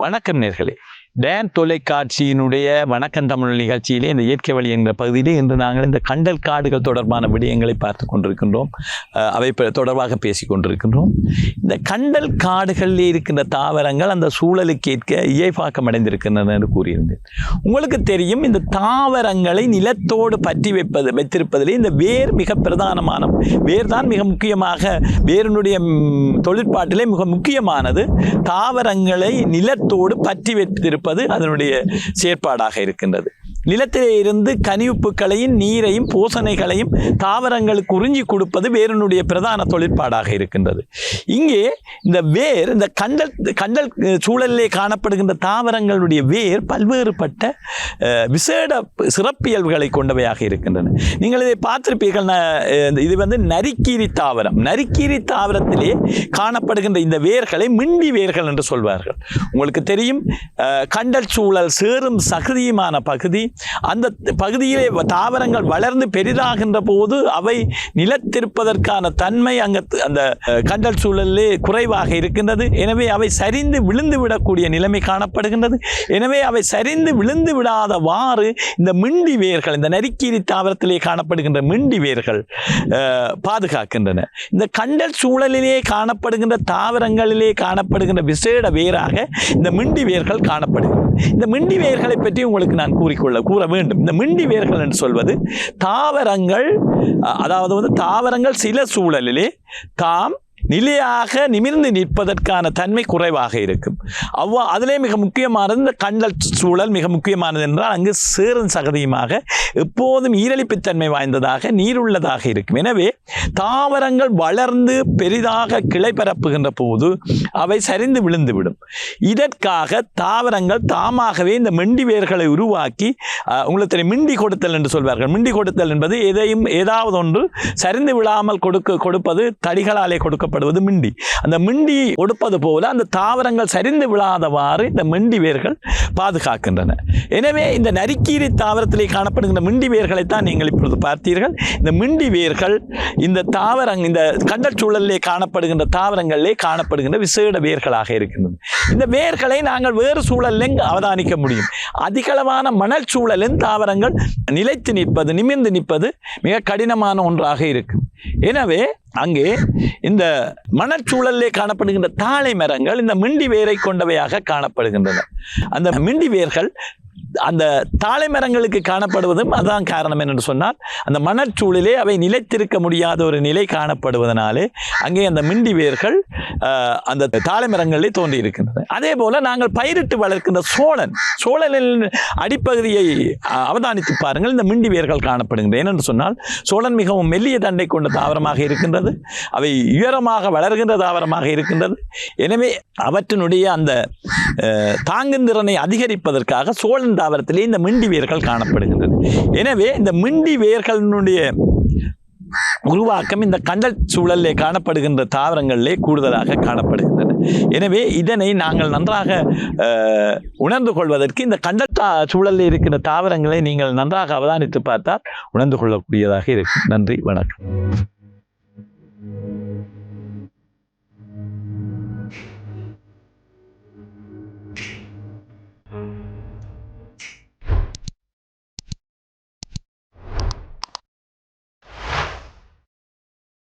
வணக்கம் நேர்களே. டேன் தொலைக்காட்சியினுடைய வணக்கம் தமிழ் நிகழ்ச்சியிலே இந்த இயற்கை வழி என்ற பகுதியிலே இன்று நாங்கள் இந்த கண்டல் காடுகள் தொடர்பான விடயங்களை பார்த்து கொண்டிருக்கின்றோம். அவை தொடர்பாக பேசி கொண்டிருக்கின்றோம். இந்த கண்டல் காடுகளில் இருக்கின்ற தாவரங்கள் அந்த சூழலுக்கு ஏற்க இயல்பாக்கம் அடைந்திருக்கின்றன என்று கூறியிருந்தேன். உங்களுக்கு தெரியும், இந்த தாவரங்களை நிலத்தோடு பற்றி வைத்திருப்பதிலே இந்த வேர் மிக பிரதானமான வேர் தான். மிக முக்கியமாக வேரினுடைய தொழிற்பாட்டிலே மிக முக்கியமானது தாவரங்களை நிலத்தோடு பற்றி வைத்திருப்பது அதனுடைய செயற்பாடாக இருக்கின்றது. நிலத்திலே இருந்து கனிவுப்புகளையும் நீரையும் பூசணைகளையும் தாவரங்களுக்கு உறிஞ்சி கொடுப்பது வேரினுடைய பிரதான தொழிற்பாடாக இருக்கின்றது. இங்கே இந்த வேர், இந்த கண்டல் சூழலிலே காணப்படுகின்ற தாவரங்களுடைய வேர் பல்வேறுபட்ட விசேட சிறப்பியல்புகளை கொண்டவையாக இருக்கின்றன. நீங்கள் இதை பார்த்திருப்பீர்கள். இது நரிக்கீரி தாவரம். நரிக்கீரி தாவரத்திலே காணப்படுகின்ற இந்த வேர்களை மிண்டி வேர்கள் என்று சொல்வார்கள். உங்களுக்கு தெரியும், கண்டல் சூழல் சேரும் சகதியுமான பகுதி. அந்த பகுதியிலே தாவரங்கள் வளர்ந்து பெரிதாகின்ற போது அவை நிலத்திருப்பதற்கான தன்மை அந்த கண்டல் சூழலிலே குறைவாக இருக்கின்றது. எனவே அவை சரிந்து விழுந்து விடக்கூடிய நிலைமை காணப்படுகின்றது. எனவே அவை சரிந்து விழுந்து விடாதவாறு இந்த மிண்டி வேர்கள், இந்த நரிக்கீரி தாவரத்திலே காணப்படுகின்ற மிண்டி வேர்கள் பாதுகாக்கின்றன. இந்த கண்டல் சூழலிலே காணப்படுகின்ற தாவரங்களிலே காணப்படுகின்ற விசேட வேராக இந்த மிண்டி வேர்கள் காணப்படுகின்றன. இந்த மிண்டி வேர்களை பற்றி உங்களுக்கு நான் கூற வேண்டும். இந்த மிண்டி வேர்கள் என்று சொல்வது தாவரங்கள், அதாவது தாவரங்கள் சில சூழலிலே தாம் நிலையாக நிமிர்ந்து நிற்பதற்கான தன்மை குறைவாக இருக்கும். அதிலே மிக முக்கியமானது இந்த கண்டல் சூழல். மிக முக்கியமானது என்றால் அங்கு சேரும் சகதியுமாக எப்போதும் ஈரலிப்புத்தன்மை வாய்ந்ததாக நீருள்ளதாக இருக்கும். எனவே தாவரங்கள் வளர்ந்து பெரிதாக கிளை பரப்புகின்ற போது அவை சரிந்து விழுந்துவிடும். இதற்காக தாவரங்கள் தாமாகவே இந்த மிண்டி வேர்களை உருவாக்கி, உங்களுக்கு தெரியும், மிண்டி கொடுத்தல் என்று சொல்வார்கள். மிண்டி கொடுத்தல் என்பது ஏதாவது ஒன்று சரிந்து விழாமல் கொடுப்பது. தடிகளாலே கொடுக்கப்படுவது மிண்டி. அந்த மிண்டி கொடுப்பது போல அந்த தாவரங்கள் சரிந்து விழாதவாறு இந்த மிண்டி வேர்கள் பாதுகாக்கின்றன. எனவே இந்த நரிக்கீரி தாவரத்திலே காணப்படுகின்ற மிண்டி வேர்களைத்தான் நீங்கள் இப்பொழுது பார்த்தீர்கள். இந்த மிண்டி வேர்கள் இந்த கண்டல் சூழலிலே காணப்படுகின்ற தாவரங்களிலே காணப்படுகின்ற விசேட வேர்களாக இருக்கின்றன. இந்த வேர்களை நாங்கள் வேறு சூழலில் அவதானிக்க முடியும். அதிகளவான மணல் சூழலின் தாவரங்கள் நிலைத்து நிற்பது, நிமிர்ந்து நிற்பது மிக கடினமான ஒன்றாக இருக்கும். எனவே அங்கே இந்த மணற்சூழலிலே காணப்படுகின்ற தாழை மரங்கள் இந்த மிண்டி வேரை கொண்டவையாக காணப்படுகின்றன. அந்த மிண்டி வேர்கள் அந்த தாழை மரங்களுக்கு காணப்படுவதும் அதான் காரணம் என்று சொன்னால், அந்த மணற்சூழலே அவை நிலைத்திருக்க முடியாத ஒரு நிலை காணப்படுவதனாலே அங்கே அந்த மிண்டி வேர்கள் அந்த தாழை மரங்களிலே தோன்றி இருக்கின்றன. அதே போல நாங்கள் பயிரிட்டு வளர்க்கின்ற சோழனின் அடிப்பகுதியை அவதானித்து பாருங்கள். இந்த மிண்டி வேர்கள் காணப்படுகின்றன. ஏனென்று சொன்னால் சோழன் மிகவும் மெல்லிய தண்டை கொண்ட தாவரமாக இருக்கின்றது. அவை உயரமாக வளர்கின்ற தாவரமாக இருக்கின்றது. எனவே அவற்றினுடைய அந்த தாங்குந்திறனை அதிகரிப்பதற்காக சோழன் தாவரத்திலே இந்த மிண்டி வேர்கள் காணப்படுகின்றது. எனவே இந்த மிண்டி வேர்களினுடைய உருவாக்கம் இந்த கண்டல் சூழலிலே காணப்படுகின்ற தாவரங்களிலே கூடுதலாக காணப்படுகின்றன. எனவே இதனை நாங்கள் நன்றாக உணர்ந்து கொள்வதற்கு இந்த கண்டல் சூழலில் இருக்கின்ற தாவரங்களை நீங்கள் நன்றாக அவதானித்து பார்த்தால் உணர்ந்து கொள்ளக்கூடியதாக இருக்கும். நன்றி, வணக்கம்.